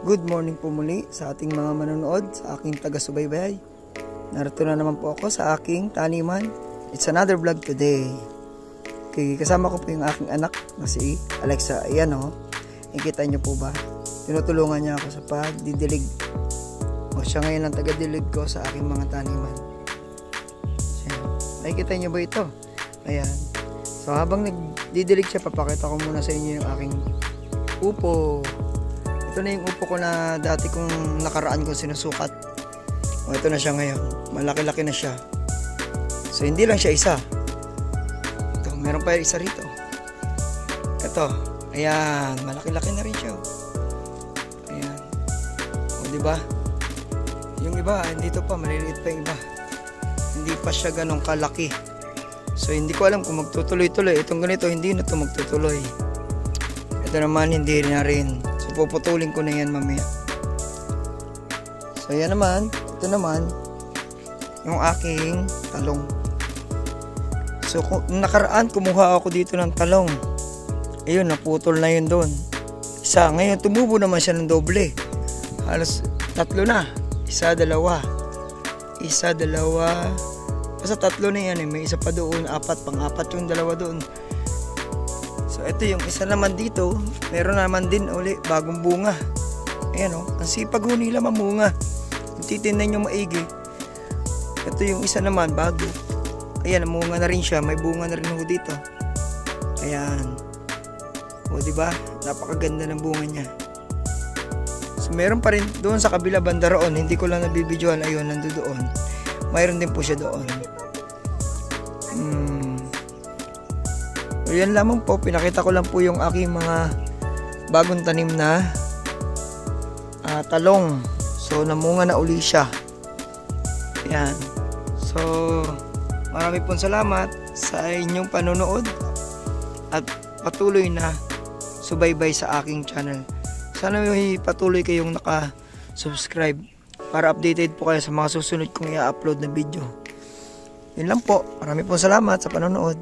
Good morning po muli sa ating mga manonood, sa aking taga-subaybay. Narito na naman po ako sa aking taniman. It's another vlog today. Okay, kasama ko po yung aking anak na si Alexa. Ayan o, nakikita nyo po ba? Tinutulungan niya ako sa pagdidilig. O siya ngayon ang taga-dilig ko sa aking mga taniman. Ayan. Nakikita nyo ba ito? Ayan. So habang nagdidilig siya, papakita ko muna sa inyo yung aking upo. Ito na yung upo ko na dati kong nakaraan kong sinusukat. O ito na siya ngayon. Malaki-laki na siya. So hindi lang siya isa. Ito, meron pa yung isa rito. Ito. Ayan, malaki-laki na rin siya. Ayan. O diba? Yung iba, dito pa, maliliit pa yung iba. Hindi pa siya ganong kalaki. So hindi ko alam kung magtutuloy-tuloy. Itong ganito, hindi na ito magtutuloy. Ito naman, hindi na rin. So puputulin ko na yan mamaya. So yan naman, ito naman yung aking talong. So nakaraan kumuha ako dito ng talong. Ayun, naputol na yun doon. Isa, ngayon tumubo naman siya ng doble. Halos tatlo na. Isa, dalawa. Isa, dalawa. Basta tatlo na yan eh. May isa pa doon, apat, pang-apat yung dalawa doon. So ito yung isa naman dito, meron naman din uli bagong bunga. Ayan o, ang sipag ho nila mamunga. Kung titignan nyo maigi. Ito yung isa naman bago. Ayan, namunga na rin siya, may bunga na rin ho dito. Ayan. O diba, napakaganda ng bunga niya. So meron pa rin doon sa kabila banda roon, hindi ko lang nabibidyohan. Ayun, nandoon. Mayroon din po siya doon. So yan lamang po, pinakita ko lang po yung aking mga bagong tanim na talong. So namunga na uli siya. Yan. So marami pong salamat sa inyong panonood at patuloy na subaybay sa aking channel. Sana may patuloy kayong naka-subscribe para updated po kayo sa mga susunod kong i-upload na video. Yun lang po. Marami pong salamat sa panonood.